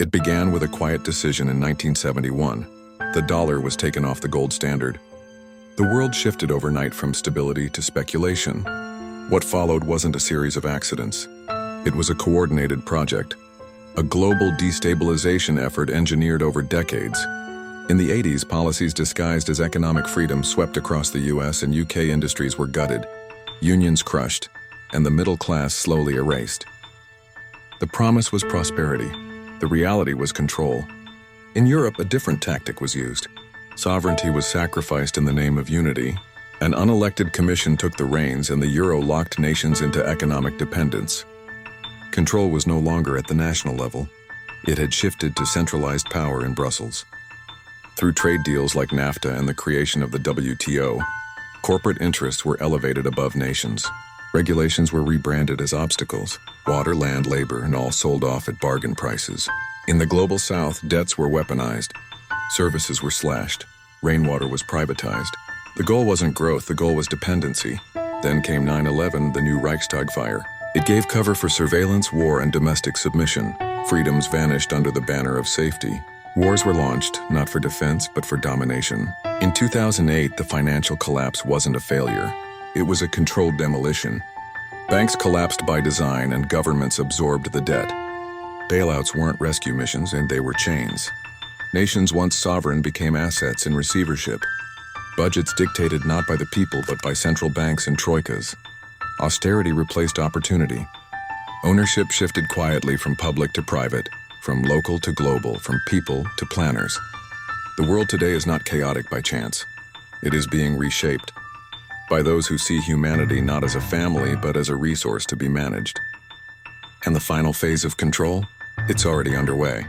It began with a quiet decision in 1971. The dollar was taken off the gold standard. The world shifted overnight from stability to speculation. What followed wasn't a series of accidents. It was a coordinated project, a global destabilization effort engineered over decades. In the 80s, policies disguised as economic freedom swept across the US and UK industries were gutted, unions crushed, and the middle class slowly erased. The promise was prosperity. The reality was control. In Europe, a different tactic was used. Sovereignty was sacrificed in the name of unity. An unelected commission took the reins, and the euro locked nations into economic dependence. Control was no longer at the national level. It had shifted to centralized power in Brussels. Through trade deals like NAFTA and the creation of the WTO, corporate interests were elevated above nations. Regulations were rebranded as obstacles. Water, land, labor, and all sold off at bargain prices. In the global south, debts were weaponized. Services were slashed. Rainwater was privatized. The goal wasn't growth, the goal was dependency. Then came 9/11, the new Reichstag fire. It gave cover for surveillance, war, and domestic submission. Freedoms vanished under the banner of safety. Wars were launched, not for defense, but for domination. In 2008, the financial collapse wasn't a failure. It was a controlled demolition. Banks collapsed by design and governments absorbed the debt. Bailouts weren't rescue missions, and they were chains. Nations once sovereign became assets in receivership. Budgets dictated not by the people but by central banks and troikas. Austerity replaced opportunity. Ownership shifted quietly from public to private, from local to global, from people to planners. The world today is not chaotic by chance. It is being reshaped by those who see humanity not as a family but as a resource to be managed. And the final phase of control? It's already underway.